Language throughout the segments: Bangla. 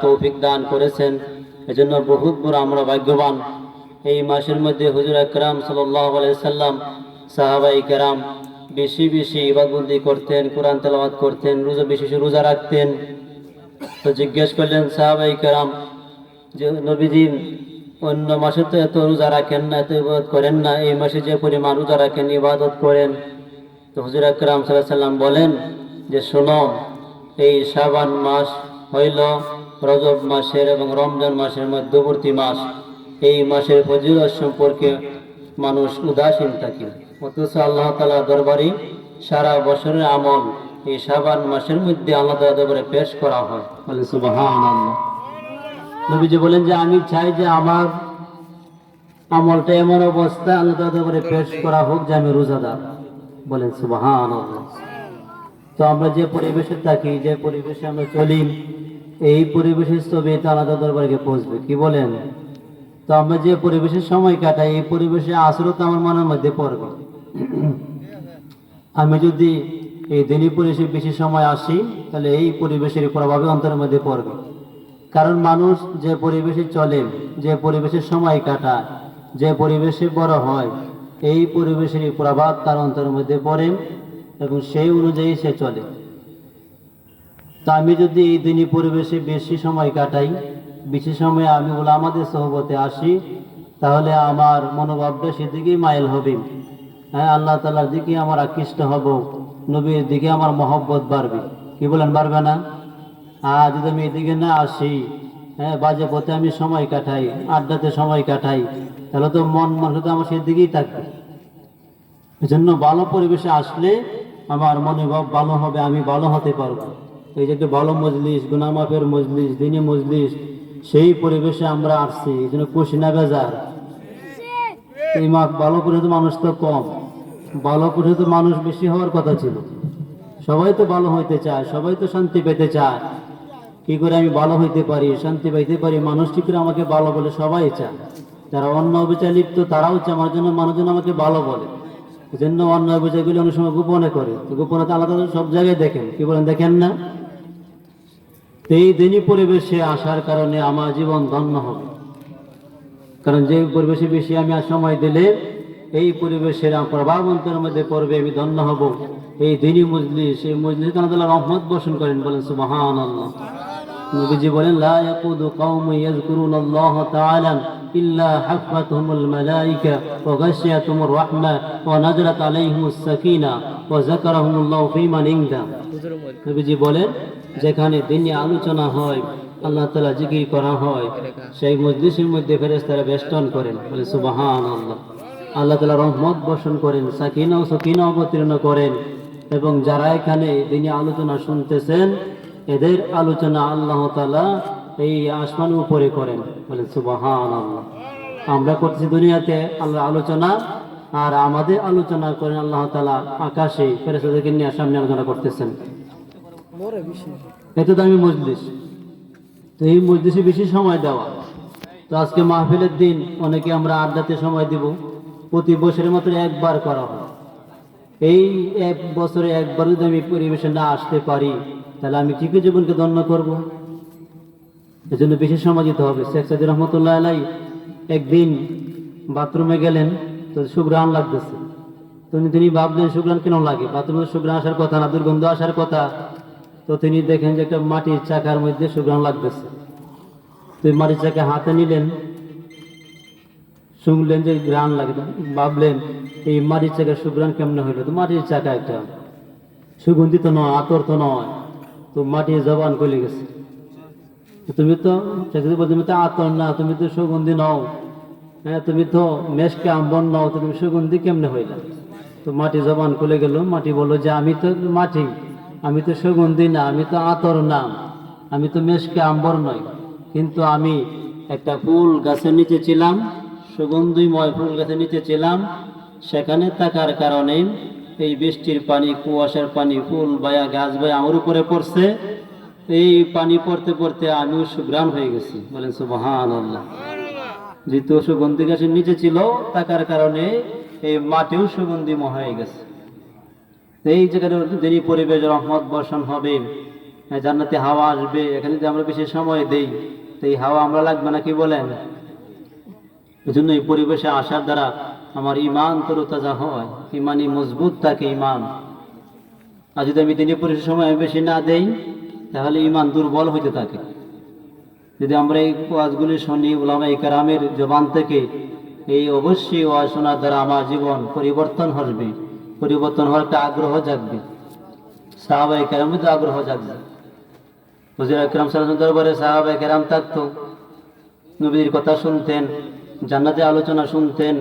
তৌফিক দান করেছেন। এজন্য বহুত বড় আমরা ভাগ্যবান। এই মাসের মধ্যে হুজুর আকরাম সাল্লাল্লাহু আলাইহি সাল্লাম, সাহাবায়ে কেরাম বেশি বেশি ইবাদতবন্দি করতেন, কোরআন তেলাওয়াত করতেন, রোজা বেশি বেশি রোজা রাখতেন। তো জিজ্ঞেস করলেন সাহাবায়ে কেরাম যে নবীজি অন্য মাসে তো এত রোজা রাখেন না, এত ইবাদত করেন না, এই মাসে যে পরিমাণ রোজা রাখেন, ইবাদত করেন। তো হুজুর আকরাম সাল্লাল্লাহু আলাইহি সাল্লাম বলেন যে শোনো, এই শাবান মাস হইল রজব মাসের এবং রমজান মাসের মধ্যবর্তী মাস। এই মাসের ফজিলত সম্পর্কে মানুষ উদাসীন থাকে, অথচ আল্লাহ তাআলা দরবারে সারা বছরের আমল এই শাবান মাসের মধ্যে আল্লাহ তাআলা দরবারে পেশ করা হয়। বলে সুবহানাল্লাহ। নবীজি বলেন যে আমি চাই যে আমার আমলটা এমন অবস্থা আল্লাহ তাআলা দরবারে পেশ করা হোক যে আমি রোজাদার। বলেন সুবহানাল্লাহ। তো আমরা যে পরিবেশে থাকি, যে পরিবেশে আমরা চলি, এই পরিবেশের ছবি তো আলাদা দরবারে পৌঁছবে, কি বলেন? তো আমরা যে পরিবেশের সময় কাটাই, এই পরিবেশে আসরত আমার মনের মধ্যে পড়বে। আমি যদি এই দিনী পরিবেশে বেশি সময় আসি, তাহলে এই পরিবেশের প্রভাবে অন্তরের মধ্যে পড়বে। কারণ মানুষ যে পরিবেশে চলে, যে পরিবেশের সময় কাটায়, যে পরিবেশে বড় হয়, এই পরিবেশের প্রভাব তার অন্তরের মধ্যে পড়ে এবং সেই অনুযায়ী সে চলে। তা আমি যদি এই দিনই পরিবেশে বেশি সময় কাটাই, বেশি সময় আমি আমাদের সোহবতে আসি, তাহলে আমার মনোভাবটা সেদিকেই মাইল হবে। হ্যাঁ, আল্লাহ তাআলার দিকে আমার আকৃষ্ট হব, নবীর দিকে আমার মহব্বত বাড়বে। কি বলেন, বাড়বে না? আর যদি আমি এদিকে না আসি, হ্যাঁ, বাজে পথে আমি সময় কাটাই, আড্ডাতে সময় কাটাই, তাহলে তো মন শুধু আমার সেদিকেই থাকবে। এজন্য ভালো পরিবেশে আসলে আমার মনোভাব ভালো হবে, আমি ভালো হতে পারবো। এই যে একটা ভালো মজলিস, গুনাহ মাফের মজলিস, দিনী মজলিস, সেই পরিবেশে আমরা আসছি। এই জন্য খুশি না বেজার? এই ভালো পরিবেশে মানুষ তো কম, ভালো পরিবেশে মানুষ বেশি হওয়ার কথা ছিল। সবাই তো ভালো হইতে চায়, সবাই তো শান্তি পেতে চায়। কি করে আমি ভালো হইতে পারি, শান্তি পাইতে পারি, মানুষ কি করে আমাকে ভালো বলে, সবাই চায়। যারা অন্য অবিচার লিপ্ত তারাও চায় আমার জন্য, মানুষজন আমাকে ভালো বলে। এই জন্য অন্য অভিযোগগুলি অনেক সময় গোপনে করে। গোপনে তো আলাদা সব জায়গায় দেখেন, কি বলেন, দেখেন না? এই দিনই পরিবেশে আসার কারণে আমার জীবন ধন্য হবে। কারণ যে পরিবেশে বেশি আমি আর সময় দিলে এই পরিবেশের প্রভাব অন্তরের মধ্যে পড়বে, আমি ধন্য হব। এই দিনই মজলিস, এই মজলিসে আল্লাহ তাআলা রহমত বর্ষণ করেন। বলেন সুবহানাল্লাহ। নবীজি বলেন লা ইয়াকুদু কওমুন ইয়াযকুরুনাল্লাহ তাআলা ইল্লা হাফাতহুমুল মালায়েকা ওয়া গাশিয়াতুমুর রাহমা ওয়া নাযালাত আলাইহিমুস সাকিনাহ ওয়া যাকারাহুমুল্লাহু ফীমান ইনদা। নবীজি বলেন যেখানে দিনী আলোচনা হয়, আল্লাহ তাআলা জিকির করা হয়, সেই মজলিসের মধ্যে ফেরেশতারা বেষ্টন করেন। বলে সুবহানাল্লাহ। আল্লাহ তাআলা রহমত বর্ষণ করেন, সাকিনা ও সাকিনা অবতীর্ণ করেন, এবং যারা এখানে দিনী আলোচনা শুনতেছেন এদের আলোচনা আল্লাহ তাআলা এই আসমানের উপরে করেন। বলেন সুবহানাল্লাহ। আমরা করতেছি দুনিয়াতে আল্লাহ আলোচনা, আর আমাদের আলোচনা করেন আল্লাহ তাআলা আকাশে ফেরেশতাদেরকে নিয়ে সামনে আলোচনা করতেছেন। এত দামি মজলিস, তো এই মজলিসে বেশি সময় দেওয়া। তো আজকে মাহফিলের দিন, অনেকে আমরা আড্ডাতে সময় দিব, প্রতি বছরের মতো একবার করা হয়। এই এক বছরে একবার যদি আমি পরিবেশে না আসতে পারি, তাহলে আমি কি জীবনকে ধন্য করব? এজন্য বেশি সময় দিতে হবে। শেখ সাদী রহমতুল্লাহ আলাইহি একদিন বাথরুমে গেলেন, তো সুঘ্রাণ লাগতেছে। তিনি ভাবলেন সুঘ্রাণ কেন লাগে, বাথরুমে সুঘ্রাণ আসার কথা না, দুর্গন্ধ আসার কথা। তো তিনি দেখেন যে একটা মাটির চাকার মধ্যে সুঘ্রাণ লাগতেছে। তো মাটির চাকা হাতে নিলেন, শুনলেন যে ঘ্রাণ লাগে, ভাবলেন এই মাটির চাকার সুঘ্রাণ কেমন হইলো। তো মাটির চাকা একটা সুগন্ধিত নয়, আতর তো নয়। তো মাটির জবান গলে গেছে। তুমি তো আতর না, তুমি তো সুগন্ধি নও, হ্যাঁ, তুমি তো মেশকে আম্বর নও, তুমি সুগন্ধি কেমনে হইলা? তো মাটি জবান খুলে গেল। মাটি বললো যে আমি তো মাটি, আমি তো সুগন্ধি না, আমি তো আতর না, আমি তো মেশকে আম্বর নই, কিন্তু আমি একটা ফুল গাছের নিচে ছিলাম, সুগন্ধিময় ফুল গাছের নিচে ছিলাম। সেখানে থাকার কারণে এই বৃষ্টির পানি, কুয়াশার পানি, ফুল বায়া গাছ বায়া আমার উপরে পড়ছে। এই পানি পড়তে পড়তে আমিও সুঘ্রাণ হয়ে গেছি। বলেন সুবহানাল্লাহ। যেহেতু সুগন্ধি গাছের নিচে ছিল, থাকার কারণে এই মাটিও সুগন্ধিময় হয়ে গেছে। এই জায়গায় যিনি পরিবেশ রহমত বর্ষণ হবে, জান্নাতে হাওয়া আসবে, এখানে যদি আমরা বেশি সময় দেই তো এই হাওয়া আমরা লাগবে না, কি বলেন? এই জন্য এই পরিবেশে আসার দ্বারা আমার ইমান তরতাজা হয়, ইমানই মজবুত থাকে ইমান। আর যদি আমি দিনে পরিবেশের সময় বেশি না দেই তাহলে ইমান দুর্বল হইতে থাকে। যদি আমরা এই ওয়াজগুলি শুনি উলামায়ে কেরামের জবান থেকে, এই অবশ্যই ওয়াজ শোনার দ্বারা আমার জীবন পরিবর্তন হবে, পরিবর্তন হওয়ার একটা আগ্রহ জাগবে, সাহাবায়ে কেরামের মধ্যে আগ্রহ জাগবে। হুজুর আকরাম সাল্লাল্লাহু আলাইহি ওয়াসাল্লাম দরবারে সাহাবায়ে কেরাম থাকতো, নবীর কথা শুনতেন, জান্নাতের আলোচনা শুনতেন,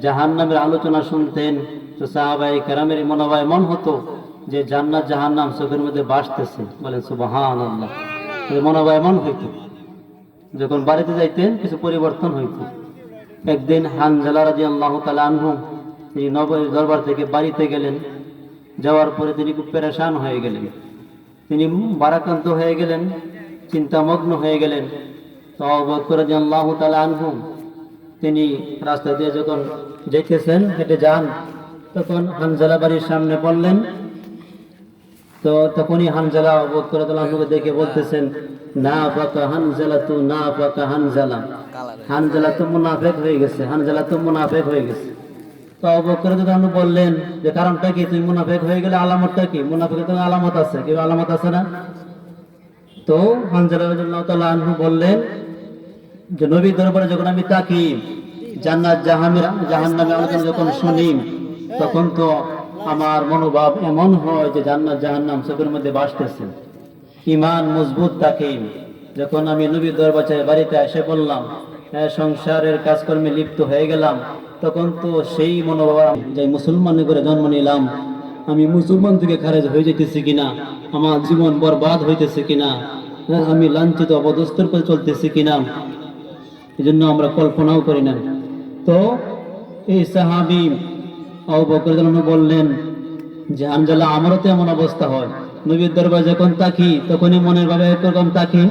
জাহান্নামের আলোচনা শুনতেন। তো সাহাবায়ে কেরামের মনোভাব মন হতো যে জান্নাত জাহান্নাম চোখের মধ্যে ভাসতেছে, বলেন সুবহানাল্লাহ। মনোভাব মন হইতো। যখন বাড়িতে যাইতেন কিছু পরিবর্তন হইতো। একদিন হানজালা রাদিয়াল্লাহু তাআলা আনহু তিনি নবীর দরবার থেকে বাড়িতে গেলেন, যাওয়ার পরে তিনি খুব পেরেশান হয়ে গেলেন, তিনি ভারাক্রান্ত হয়ে গেলেন, চিন্তামগ্ন হয়ে গেলেন। তো আবু বকর রাদিয়াল্লাহু তাআলা আনহু তিনি রাস্তা দিয়ে যখন যেতেছেন, হেঁটে যান, তখন হানজালা বাড়ির সামনে পড়লেন। তো তখনই হানজালা আবু বকর রাদিয়াল্লাহু আনহুকে দেখে বলতেছেন, না ফাকা হানজালা, তু না ফাকা হানজালা, হানজালা তো মুনাফিক হয়ে গেছে, হানজালা তো মুনাফিক হয়ে গেছে। তো আবু বকর রাদিয়াল্লাহু আনহু বললেন যে কারণটা কি, তুমি মুনাফিক হয়ে গেলে আলামতটা কি? মুনাফিকের তো আলামত আছে, কি আলামত আছে না? তো হানজালা রাদিয়াল্লাহু তাআলা আনহু বললেন যে নবীর দরবারে যখন আমি তাকি, জান্নাত জাহান্নামের আলোচনা যখন শুনি, তখন তো আমার মনোভাব এমন হয় যে জান্নাত জাহান্নাম চোখের মধ্যে ভাসতেছে, ইমান মজবুত থাকে। যখন আমি নবীর দরবারে বাড়িতে এসে বললাম, সংসারের কাজকর্মে লিপ্ত হয়ে গেলাম, তখন তো সেই মনোভাব যে মুসলমান করে জন্ম নিলাম, আমি মুসলমান থেকে খারেজ হয়ে যেতেছি কিনা, আমার জীবন বরবাদ হইতেছে কিনা, আমি লাঞ্ছিত অপদস্থর করে চলতেছি কিনা, এই জন্য আমরা কল্পনাও করি না। তো এই সাহাবী আবু বকর রাদিয়াল্লাহু আনহু বললেন যে হানজালা, আমারও তো এমন অবস্থা হয়, নবীর দরবারে যখন তাকি তখনই মনের ভাবে একরকম তাকি,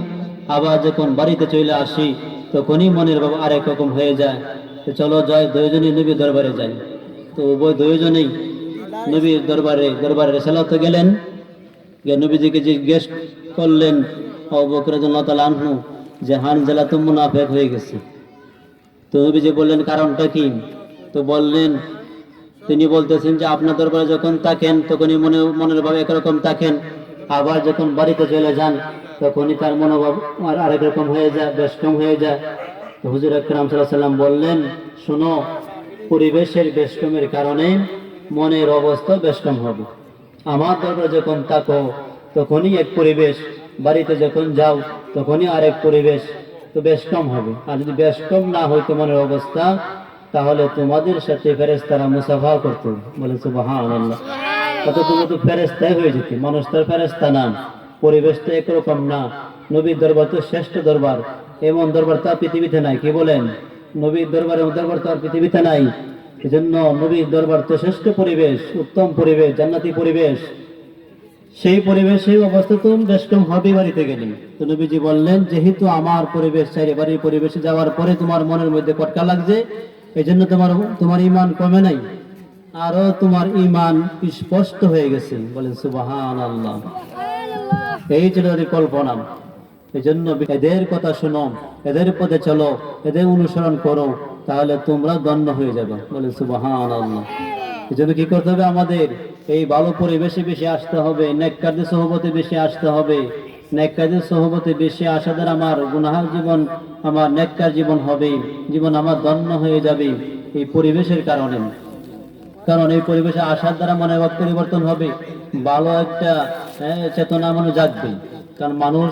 আবার যখন বাড়িতে চলে আসি তখনই মনের ভাব আরেক রকম হয়ে যায়। তো চলো যাই, দুইজনই নবীর দরবারে যাই। তো উভয় দুইজনেই নবীর দরবারে রিসালাতে গেলেন, গিয়ে নবীজিকে জিজ্ঞেস করলেন আবু বকর রাদিয়াল্লাহু তাআলা আনহু যে হানজালা তো মুনাফিক হয়ে গেছে। তো নবীজি বললেন কারণটা কি? তো বললেন, তিনি বলতেছেন যে আপনার দরবারে যখন থাকেন তখনই মনের ভাব একরকম থাকেন, আবার যখন বাড়িতে চলে যান তখনই তার মনোভাব আরেক রকম হয়ে যায়, বেশকম হয়ে যায়। তো হুজুর আকরাম সাল্লাল্লাহু আলাইহি ওয়াসাল্লাম বললেন, শোনো, পরিবেশের বেশকমের কারণে মনের অবস্থা বেশকম হবে। আমার দরবারে যখন থাকো তখনই এক পরিবেশ, বাড়িতে যখন যাও তখনই আরেক পরিবেশ, তো বেশকম হবে। আর যদি বেশকম না হইতো মনের অবস্থা, তাহলে তোমাদের সাথে ফেরেশতারা মুসাফা করতো, বলে সুবহানাল্লাহ। কত তুমি তো ফেরেশতাই হয়ে যেতে, মানুষ তো ফেরেশতা না, পরিবেশ তো একরকম না। নবীর দরবার তো শ্রেষ্ঠ দরবার, এমন দরবার তো পৃথিবীতে নাই, কি বলেন? নবীর দরবারের দরবার তো আর পৃথিবীতে নাই। এজন্য নবীর দরবার তো শ্রেষ্ঠ পরিবেশ, উত্তম পরিবেশ, জান্নাতি পরিবেশ। সেই পরিবেশে অবস্থা তো বেশকম হবে বাড়িতে গেলে। তো নবীজি বললেন, যেহেতু আমার পরিবেশ চাইরে বাড়ির পরিবেশে যাওয়ার পরে তোমার মনের মধ্যে কটকা লাগছে, এই জন্য তোমার ইমান কমে নাই, আরো তোমার ইমান স্পষ্ট হয়ে গেছে, বলেন সুবহানাল্লাহ। এই ছিল কল্পনা। এই জন্য এদের কথা শোনো, এদের পথে চলো, এদের অনুসরণ করো, তাহলে তোমরা ধন্য হয়ে যাবে, বলেন সুবহানাল্লাহ। এই জন্য কি করতে হবে? আমাদের এই ভালো পরিবেশে বেশি আসতে হবে, নেককারদের সোহবতে বেশি আসতে হবে। নেককারদের সোহবতে বেশি আসা দ্বারা আমার গুনাহের জীবন, আমার নেককার জীবন হবে, জীবন আমার ধন্য হয়ে যাবে এই পরিবেশের কারণে। কারণ এই পরিবেশে আসার দ্বারা মনে ভাব পরিবর্তন হবে, ভালো একটা চেতনা মনে জাগবে। কারণ মানুষ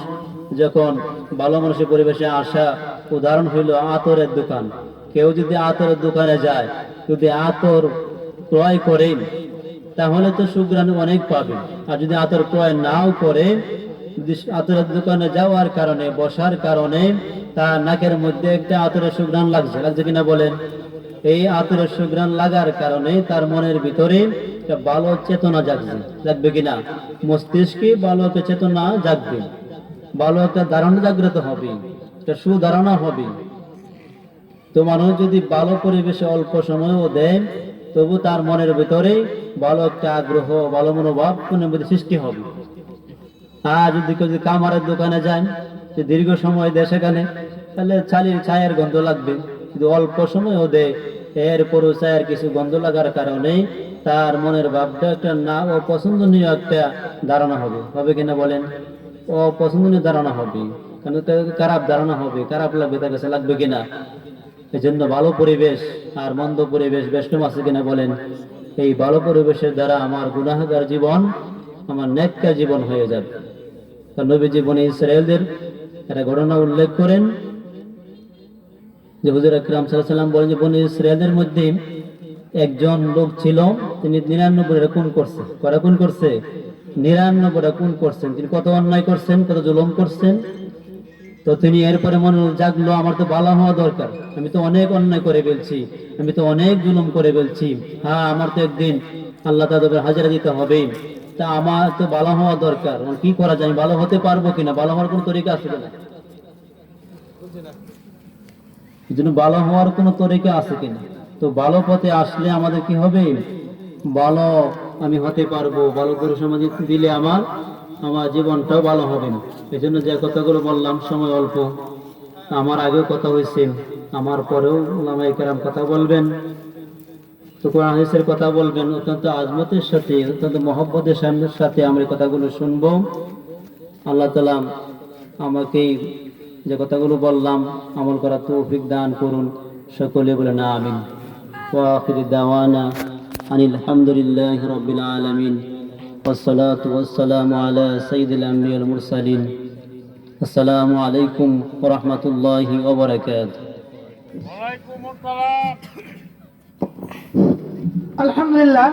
যখন ভালো মানুষের পরিবেশে আসা, উদাহরণ হইল আতরের দোকান। কেউ যদি আতরের দোকানে যায়, যদি আতর ক্রয় করে, তাহলে তো সুঘ্রাণ অনেক পাবে। আর যদি আতর ক্রয় নাও করে, আতরের দোকানে যাওয়ার কারণে, বসার কারণে তার নাকের মধ্যে একটা আতরের সুঘ্রাণ লাগছে কিনা বলেন? এই আতরের সুঘ্রাণ লাগার কারণে তার মনের ভিতরে একটা ভালো চেতনা জাগবে কিনা, মস্তিষ্কে ভালো একটা চেতনা জাগবে, ভালো একটা ধারণা জাগ্রত হবে, একটা সুধারণা হবে। তো মানুষ যদি ভালো পরিবেশে অল্প সময়ও দেয়, তবু তার মনের ভিতরে ভালো একটা আগ্রহ, ভালো মনোভাব মনের মধ্যে সৃষ্টি হবে। আর যদি কেউ যদি কামারের দোকানে যায়, যে দীর্ঘ সময় দেয় সেখানে, তাহলে চায়ের গন্ধ লাগবে। কিন্তু অল্প সময় ও দেয়, এরপরও চায়ের কিছু গন্ধ লাগার কারণে তার মনের ভাবটা একটা না অপছন্দনীয় একটা ধারণা হবে, হবে কিনা বলেন? অপছন্দনীয় ধারণা হবে, কারণ খারাপ ধারণা হবে, খারাপ লাগবে, তার কাছে লাগবে কিনা। এই জন্য ভালো পরিবেশ আর মন্দ পরিবেশ বেষ্টম আছে কিনা বলেন? এই ভালো পরিবেশের দ্বারা আমার গুনাহগার জীবন আমার নেককার জীবন হয়ে যাবে। তো নবীজি বনী ইসরায়েলদের একটা ঘটনা উল্লেখ করেন যে হুজুর আকরাম সাল্লাল্লাহু আলাইহি ওয়াসাল্লাম বলেন যে বনী ইসরায়েলদের মধ্যে একজন লোক ছিল, তিনি 99টা খুন করছে। কয়টা খুন করছে? 99টা খুন করছেন। তিনি কত অন্যায় করছেন, কত জুলুম করছেন। তো তিনি এরপরে মনে জাগলো, আমার তো ভালো হওয়া দরকার, আমি তো অনেক অন্যায় করে ফেলছি, আমি তো অনেক জুলুম করে ফেলছি, হ্যাঁ আমার তো একদিন আল্লাহ তাআলার হাজিরা দিতে হবে, তা আমার তো ভালো হওয়া দরকার। এখন কি করা যায়, আমি ভালো হতে পারবো কিনা, ভালো হওয়ার কোনো তরিকা আছে কিনা, এই জন্য ভালো হওয়ার কোনো তরিকা আছে কিনা। তো ভালো পথে আসলে আমাদের কি হবে, ভালো আমি হতে পারবো, ভালো করে সমাজে দিলে আমার আমার জীবনটাও ভালো হবে। এই জন্য যে কথাগুলো বললাম, সময় অল্প, আমার আগেও কথা হয়েছে, আমার পরেও ওলামায়ে কেরাম কথা বলবেন, তো কোরআন হাদিসের কথা বলবেন, অত্যন্ত আজমতের সাথে, অত্যন্ত মহব্বতের সাথে আমরা এই কথাগুলো শুনবো। আল্লাহ তাআলা আমাকে যে কথাগুলো বললাম আমল করার তৌফিক দান করুন, সকলে বলেন আমিন। ওয়া আখিরু দাওয়ানা আনিল হামদুলিল্লাহি রাব্বিল আলামিন, والصلاة والسلام على سيد الأنبياء والمرسلين. السلام عليكم ورحمة الله وبركاته. وعليكم السلام. الحمد لله.